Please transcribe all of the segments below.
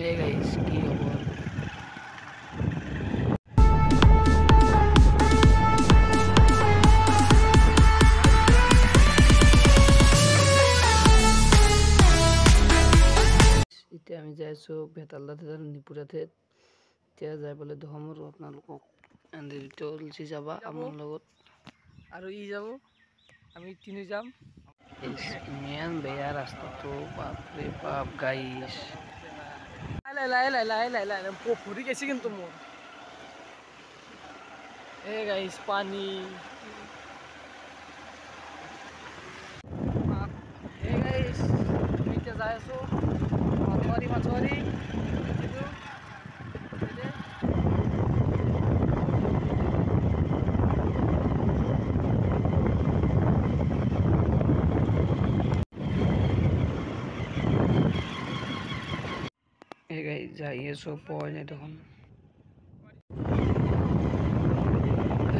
এই গাইস কি খবৰ এতিয়া আমি যাই আছো বেতালদাতে নিপুৰাতে এতিয়া যাই পেলাই দেখাম আৰু আপোনালোকক তুলসী যাবা আমাৰ লগত আৰু ই যাব আমি তিনি যাম ইমান বেয়া ৰাস্তাটো বাপৰে বাপ গাইস লাই পুখুৰী গেছি কিন্তু মোৰ এই গাইস পানী এই গাইস আমি এতিয়া যাই আছো মাছুৱাৰী এই গাইস যাই আছো পোৱা নাই দেখোন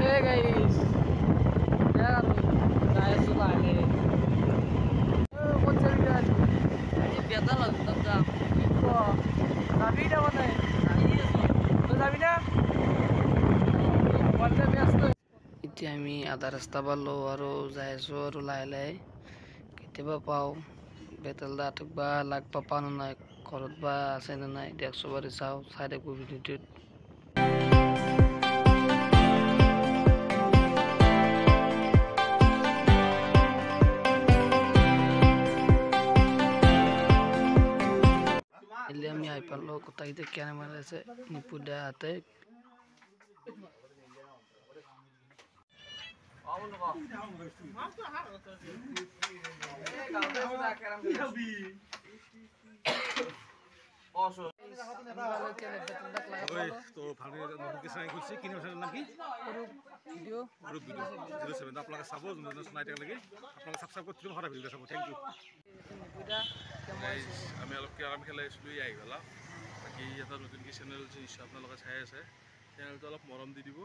এই গাইস যাই আছো লাহে এতিয়া আমি আধা ৰাস্তা পালো আৰু যাই আছো আৰু লাহে লাহে কেতিয়াবা পাওঁ বেতালদাত বা লাগ পাপা নাই ঘৰত বা আছে নে নাই দেখছো বাৰু চাই দেখো ভিডিঅ'টোত আমি আই পালো কোথায় ক্যামেরা আছে নিপুদা হাতে তো ভালে নোটিফিকেশন আহি গৈছে কিনে নাম কি ভিডিও আৰু ভিডিও 07 আপোনালোকে চাব যোনজন চাই থাকে লাগে আপোনালোকে সাবস্ক্ৰাইব কৰি দিলে ভাড়া ভিডিও চাব থ্যাংক ইউ আমি অলপ কেৰাম খেলাই আছিলোঁ আহি গ'লা বাকী এটা নতুনকৈ চেনেল নিশ্চয় আপোনালোকে চাই আছে চেনেলটো অলপ মৰম দি দিব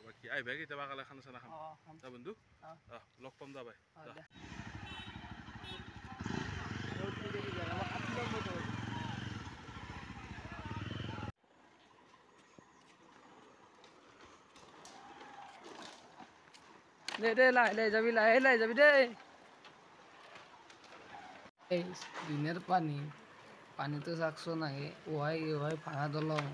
বাকী আহিবা কেতিয়াবা কালে খানা চানা খাম দা বন্ধু লগ পাম দা বাই দে লাই যাবি দেই এই দিনের পানি তো চাকছো নাকি ওহাই ভাঙা দলং